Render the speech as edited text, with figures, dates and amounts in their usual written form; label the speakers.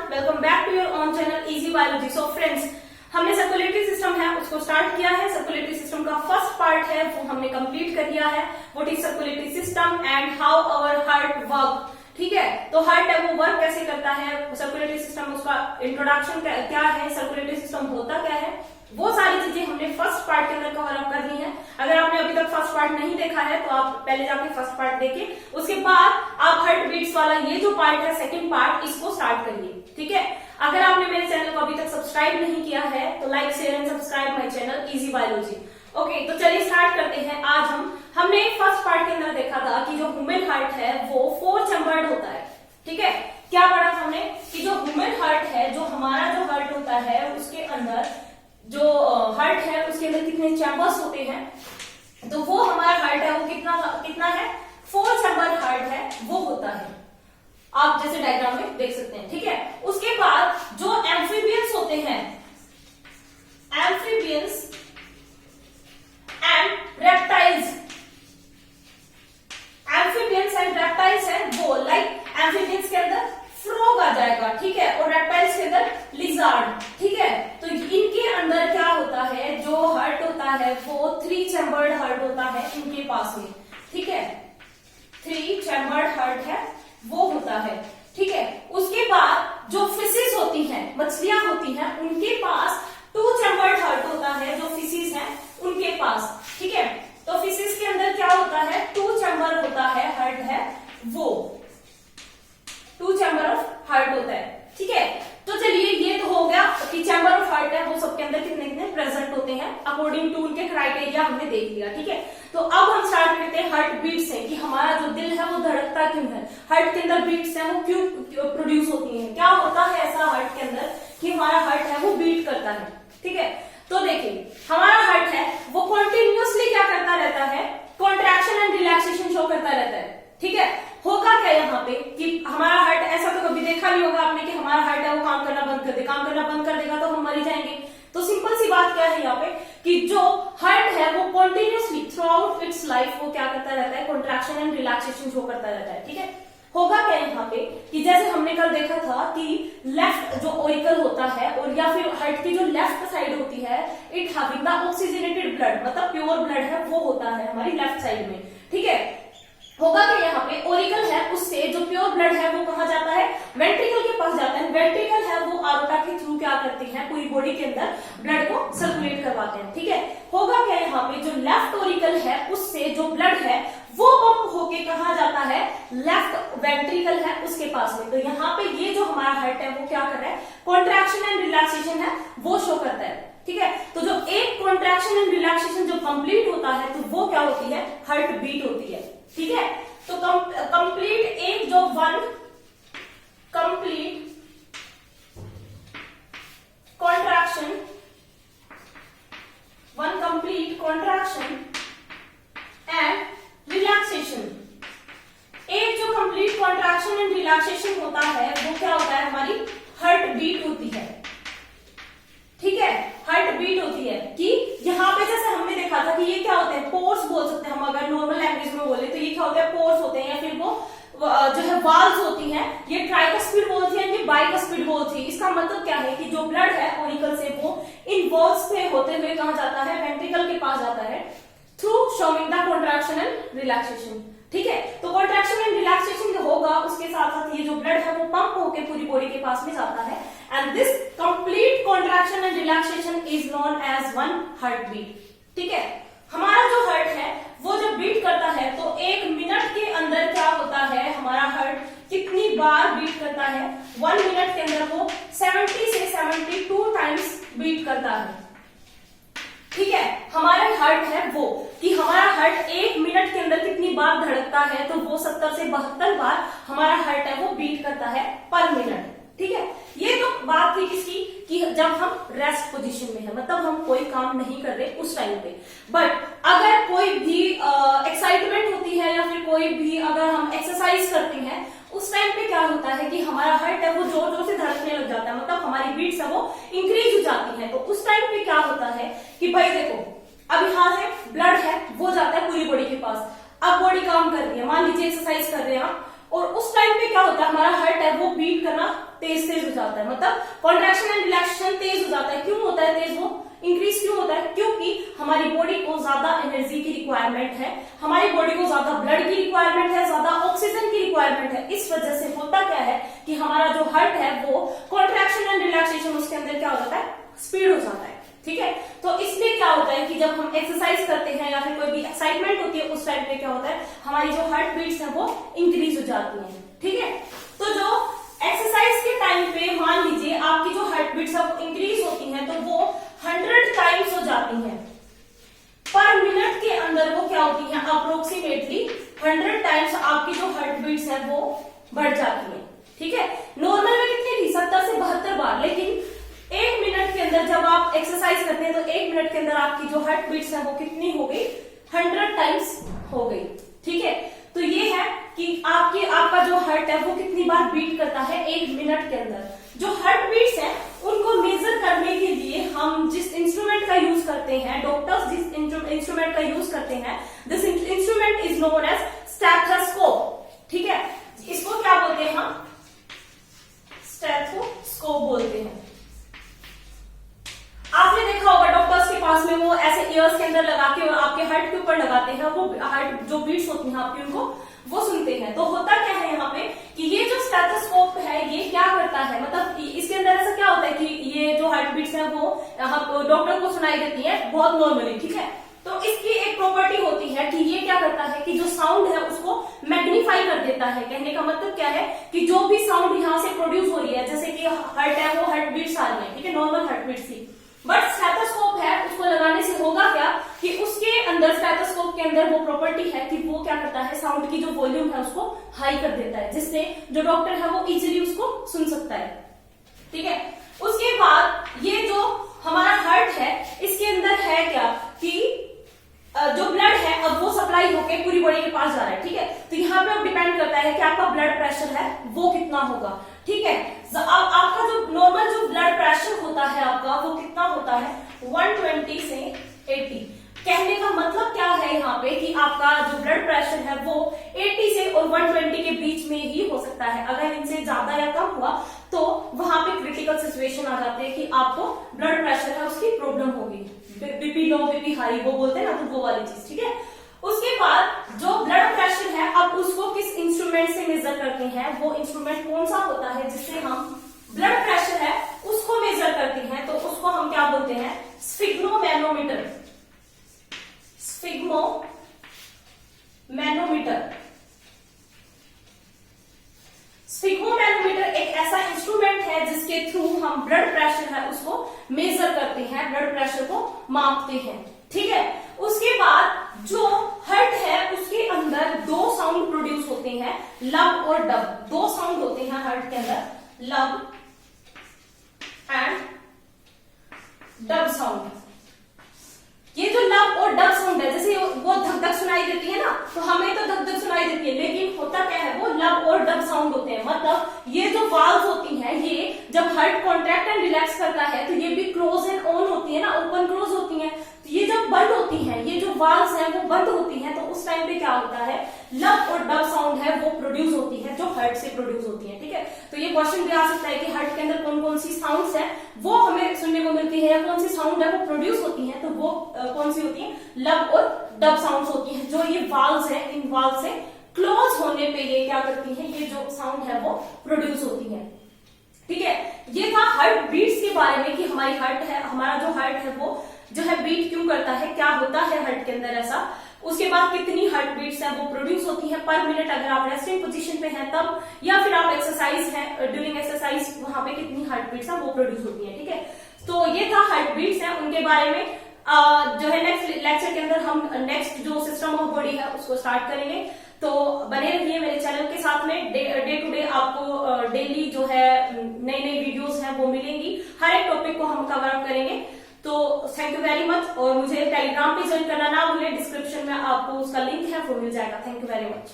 Speaker 1: Welcome back to your own channel easy biology. So friends, हमने circulatory system है उसको start किया है। सर्कुलेटरी सिस्टम का फर्स्ट पार्ट है वो हमने कंप्लीट कर लिया है। What is circulatory system and how our heart work. ठीक है, तो हार्ट है वो वर्क कैसे करता है, सर्कुलेटरी सिस्टम उसका इंट्रोडक्शन क्या है, सर्कुलेटरी सिस्टम होता क्या है, वो सारी चीजें हमने फर्स्ट पार्ट के अंदर कवर अप कर ली है। अगर आपने अभी तक फर्स्ट पार्ट नहीं देखा है तो आप पहले जाके फर्स्ट पार्ट देखिए, उसके बाद आप हार्ट बीट्स वाला ये जो पार्ट है सेकंड पार्ट, इसको स्टार्ट करिए। ठीक है, अगर आपने मेरे चैनल को अभी तक सब्सक्राइब नहीं किया है तो like share and subscribe my channel easy biology. Okay, तो चलिए स्टार्ट करते हैं। आज हमने फर्स्ट पार्ट के अंदर देखा था कि जो ह्यूमन हार्ट है वो 4 चैम्बर्ड होता है। ठीक है, क्या पढ़ा था हमने कि जो ह्यूमन हार्ट है, जो हमारा जो हार्ट होता है उसके अंदर जो हार्ट है उसके अंदर कितने चैम्बर्स होते हैं, तो वो हमारा हार्ट है वो कितना है 4 चैम्बर हार्ट है वो होता है। आप जैसे डायग्राम में देख सकते हैं। ठीक है, उसके बाद जो एम्फीबियंस होते हैं, amphibians and reptiles, amphibians and reptiles है वो, लाइक एम्फीबियंस के अंदर फ्रॉग आ जाएगा। ठीक है, और रेप्टाइल्स के अंदर लिजार्ड। ठीक है, तो इनके अंदर क्या होता है, जो हार्ट होता है वो 3 चैम्बर्ड हार्ट होता है इनके पास में। ठीक है, 3 चैम्बर्ड हार्ट है वो होता है। ठीक है, उसके बाद जो फिशेस होती हैं, मछलियां होती हैं, उनके पास 2 चैम्बर्ड हार्ट होता है, जो फिशेस हैं उनके पास। ठीक है, तो फिशेस के अंदर क्या होता है 2 चैम्बर होता है, हार्ट है वो 2 चैम्बर ऑफ हार्ट होता है। ठीक है, तो चलिए ये तो हो गया कि चैम्बर ऑफ हार्ट है वो सबके अंदर कितने कितने प्रेजेंट होते हैं अकॉर्डिंग टू उनके क्राइटेरिया हमने देख लिया। ठीक है, तो अब हम स्टार्ट करते हैं हार्ट बीट से कि हमारा जो दिल है वो धड़कता क्यों है, हार्ट के अंदर बीट्स है वो क्यों प्रोड्यूस होती हैं, क्या होता है ऐसा हार्ट के अंदर कि हमारा हार्ट है वो बीट करता है। ठीक है, तो देखिए हमारा हार्ट है वो कॉन्टिन्यूसली क्या करता रहता है, कॉन्ट्रैक्शन एंड रिलैक्सेशन शो करता रहता है। ठीक है, होगा क्या यहाँ पे कि हमारा हार्ट, ऐसा तो कभी देखा नहीं होगा आपने कि हमारा हार्ट है वो काम करना बंद कर दे, काम करना बंद कर देगा तो हम मर ही जाएंगे। तो सिंपल सी बात क्या है यहाँ पे कि जो हार्ट है वो continuously through out it's life वो क्या करता रहता है, कॉन्ट्रैक्शन एंड रिलैक्सेशन शो करता रहता है। ठीक है, होगा क्या यहाँ पे कि जैसे हमने कल देखा था कि लेफ्ट जो ओरिकल होता है और या फिर हार्ट की जो लेफ्ट साइड होती है, it having the oxygenated blood, मतलब प्योर ब्लड है वो होता है हमारी लेफ्ट साइड में। ठीक है, होगा कि यहाँ पे ओरिकल है उससे जो प्योर ब्लड है वो कहाँ जाता है, वेंट्रिकल के पास जाता है। वेंट्रिकल है वो आरोटा के थ्रू क्या करते हैं, पूरी बॉडी के अंदर ब्लड को सर्कुलेट करवाते हैं। ठीक है, होगा क्या यहाँ पे जो लेफ्ट ओरिकल है उससे जो ब्लड है वो पंप होके कहाँ जाता है, लेफ्ट वेंट्रिकल है उसके पास में। तो यहाँ पे ये जो हमारा हार्ट है वो क्या कर रहा है, कॉन्ट्रैक्शन एंड रिलैक्सेशन है वो शो करता है। ठीक है, तो जो एक कॉन्ट्रैक्शन एंड रिलैक्सेशन जो कंप्लीट होता है तो वो क्या होती है, हार्ट बीट होती है। ठीक है, तो कंप्लीट एक जो one complete contraction, one complete contraction and relaxation, एक जो कंप्लीट कॉन्ट्रैक्शन एंड रिलैक्सेशन होता है वो क्या होता है, हमारी हार्ट बीट होती है। ठीक है, हार्ट बीट होती है कि यहाँ पे जैसे हमने देखा था कि ये क्या होते हैं, पोर्स बोल सकते हैं हम अगर नॉर्मल लैंग्वेज में बोले तो ये क्या होते हैं, पोर्स होते हैं, या फिर वो जो है वाल्व्स होती हैं, ये ट्राइकस्पिड वॉल थी, ये बाइकस्पिड वॉल थी। इसका मतलब क्या है कि जो ब्लड है ओरिकल से वो इन वॉल्स पे होते हुए कहाँ जाता है, वेंट्रिकल के पास जाता है through showing the contraction and relaxation. ठीक है, तो कॉन्ट्रैक्शन एंड रिलैक्सेशन जो होगा उसके साथ साथ ये जो ब्लड है वो पंप होकर पूरी बॉडी के पास में जाता है, and this complete contraction and relaxation is known as one heart beat. ठीक है, हमारा जो हार्ट है वो जब बीट करता है तो 1 मिनट के अंदर क्या होता है, हमारा हार्ट कितनी बार बीट करता है, 1 मिनट के अंदर वो 70 से 72 टाइम्स बीट करता है। ठीक है, हमारा हार्ट है वो कि हमारा हार्ट 1 मिनट के अंदर कितनी बार धड़कता है, तो वो 70 से 72 बार हमारा हार्ट है वो बीट करता है पर मिनट। ठीक है, ये तो बात थी किसकी कि जब हम रेस्ट पोजीशन में है, मतलब हम कोई काम नहीं कर रहे उस टाइम पे। बट अगर कोई भी एक्साइटमेंट होती है या फिर कोई भी अगर हम एक्सरसाइज करते हैं उस टाइम पे क्या होता है कि हमारा हार्ट है वो जोर जोर से धड़कने लग जाता है, मतलब हमारी बीट्स है वो इंक्रीज हो जाती है। तो उस टाइम पे क्या होता है कि भाई देखो अब यहाँ से ब्लड है वो जाता है पूरी बॉडी के पास, अब बॉडी काम कर रही है, मान लीजिए एक्सरसाइज कर रहे हैं आप, और उस टाइम पे क्या होता है हमारा हार्ट है वो बीट करना तेज तेज हो जाता है, मतलब कॉन्ट्रैक्शन एंड रिलैक्सेशन तेज हो जाता है। क्यों होता है तेज, वो इंक्रीज क्यों होता है? क्योंकि हमारी बॉडी को ज्यादा एनर्जी की रिक्वायरमेंट है, हमारी बॉडी को ज्यादा ब्लड की रिक्वायरमेंट है, ज्यादा ऑक्सीजन की रिक्वायरमेंट है। इस वजह से होता क्या है कि हमारा जो हार्ट है वो कॉन्ट्रैक्शन एंड रिलैक्सेशन उसके अंदर क्या हो जाता है, स्पीड हो जाता है। ठीक है, तो इसलिए क्या होता है कि जब हम एक्सरसाइज करते हैं या फिर कोई भी एक्साइटमेंट होती है उस टाइम पे क्या होता है, हमारी जो हार्ट बीट्स है वो इंक्रीज हो जाती है। ठीक है, तो जो एक्सरसाइज के टाइम पे मान लीजिए आपकी जो हार्ट बीट्स है वो इंक्रीज होती हैं, तो वो 100 टाइम्स हो जाती हैं पर मिनट के अंदर। वो क्या होती है, अप्रोक्सीमेटली 100 टाइम्स आपकी जो हार्ट बीट्स है वो बढ़ जाती है। ठीक है, नॉर्मल में कितनी थी, 70 से 72 बार, लेकिन 1 मिनट के अंदर जब आप एक्सरसाइज करते हैं तो 1 मिनट के अंदर आपकी जो हार्ट बीट्स है वो कितनी हो गई, 100 टाइम्स हो गई। ठीक है, तो ये है कि आपका जो हार्ट है वो कितनी बार बीट करता है 1 मिनट के अंदर। जो हार्ट बीट्स है उनको मेजर करने के लिए हम जिस इंस्ट्रूमेंट का यूज करते हैं, डॉक्टर्स जिस इंस्ट्रूमेंट का यूज करते हैं, this instrument is known as stethoscope. ठीक है, इसको क्या बोलते हैं हम, स्टेथोस्कोप बोलते हैं। आपने देखा होगा डॉक्टर्स के पास में वो ऐसे ईयर्स के अंदर लगा के और आपके हार्ट के ऊपर लगाते हैं, वो हार्ट जो बीट्स होती हैं आपकी उनको वो सुनते हैं। तो होता क्या है यहाँ पे कि ये जो स्टेथोस्कोप है ये क्या करता है, मतलब इसके अंदर ऐसा क्या होता है कि ये जो हार्ट बीट्स है वो डॉक्टर को सुनाई देती है बहुत नॉर्मली। ठीक है, तो इसकी एक प्रॉपर्टी होती है कि ये क्या करता है कि जो साउंड है उसको मैग्नीफाई कर देता है। कहने का मतलब क्या है कि जो भी साउंड यहाँ से प्रोड्यूस हो रही है, जैसे कि हार्ट है वो हार्ट बीट्स आ रही है, ठीक है, नॉर्मल हार्ट बीट्स थी, बट स्टेथोस्कोप है उसको लगाने से होगा क्या कि उसके अंदर, स्टेथोस्कोप के अंदर वो प्रॉपर्टी है कि वो क्या करता है, साउंड की जो वॉल्यूम है उसको हाई कर देता है, जिससे जो डॉक्टर है वो इजीली उसको सुन सकता है। ठीक है, उसके बाद ये जो हमारा हार्ट है इसके अंदर है क्या कि जो ब्लड है अब वो सप्लाई होके पूरी बॉडी के पास जा रहा है। ठीक है, तो यहाँ पे अब डिपेंड करता है कि आपका ब्लड प्रेशर है वो कितना होगा। ठीक है, आपका जो नॉर्मल जो ब्लड प्रेशर होता है आपका वो कितना होता है, 120 से 80। कहने का मतलब क्या है यहाँ पे कि आपका जो ब्लड प्रेशर है वो 80 से और 120 के बीच में ही हो सकता है। अगर इनसे ज्यादा या कम हुआ तो वहां पे क्रिटिकल सिचुएशन आ जाते हैं कि आपको ब्लड प्रेशर है उसकी प्रॉब्लम होगी, बीपी लो बीपी हाई वो बोलते हैं ना, तो वो वाली चीज। ठीक है, उसके बाद जो ब्लड प्रेशर है अब उसको किस इंस्ट्रूमेंट से मेजर करते हैं, वो इंस्ट्रूमेंट कौन सा होता है जिससे हम ब्लड प्रेशर है उसको मेजर करते हैं, तो उसको हम क्या बोलते हैं, स्फिग्मोमैनोमीटर। स्फिग्मोमैनोमीटर एक ऐसा इंस्ट्रूमेंट है जिसके थ्रू हम ब्लड प्रेशर है उसको मेजर करते हैं, ब्लड प्रेशर को मापते हैं। ठीक है, उसके बाद जो हार्ट है उसके अंदर 2 साउंड प्रोड्यूस होते हैं, लब और डब। 2 साउंड होते हैं हार्ट के अंदर, लब एंड डब साउंड। ये जो लब और डब साउंड है, जैसे वो धक धक सुनाई देती है ना, तो हमें तो धक धक सुनाई देती है, लेकिन होता क्या है वो लब और डब साउंड होते हैं। मतलब ये जो वाल्व होती हैं ये जब हार्ट कॉन्ट्रैक्ट एंड रिलैक्स करता है तो ये भी क्लोज एंड ऑन होती है ना, ओपन क्लोज होती है। तो ये जब बंद होती हैं, ये जो वाल्व्स हैं वो बंद होती हैं, तो उस टाइम पे क्या होता है, लब और डब साउंड है वो प्रोड्यूस होती है, जो हार्ट से प्रोड्यूस होती है। ठीक है, तो ये क्वेश्चन भी आ सकता है कि हार्ट के अंदर कौन कौन सी साउंड्स है वो हमें सुनने को मिलती है, या कौन सी साउंड है वो प्रोड्यूस होती है, तो वो कौन सी होती है, लब और डब साउंड्स होती है। जो ये वाल्व्स है, इन वाल्व से क्लोज होने पे ये क्या करती है, ये जो साउंड है वो प्रोड्यूस होती है। ठीक है, ये था हार्ट बीट्स के बारे में कि हमारी हार्ट है, हमारा जो हार्ट है वो जो है बीट क्यों करता है, क्या होता है हार्ट के अंदर ऐसा। उसके बाद कितनी हार्ट बीट्स है वो प्रोड्यूस होती है पर मिनट, अगर आप रेस्टिंग पोजीशन पे हैं तब, या फिर आप एक्सरसाइज है, ड्यूरिंग एक्सरसाइज वहां पे कितनी हार्ट बीट्स है वो प्रोड्यूस होती है। ठीक है, तो ये था हार्ट बीट्स है, उनके बारे में जो है नेक्स्ट लेक्चर के अंदर हम नेक्स्ट जो सिस्टम ऑफ बॉडी है उसको स्टार्ट करेंगे। तो बने रहिए मेरे चैनल के साथ में, डे टू डे आपको डेली जो है नई नई वीडियोस हैं वो मिलेंगी, हर एक टॉपिक को हम कवर अप करेंगे। तो थैंक यू वेरी मच, और मुझे टेलीग्राम पे ज्वाइन करना ना भूलें, डिस्क्रिप्शन में आपको उसका लिंक है वो मिल जाएगा। Thank you very much.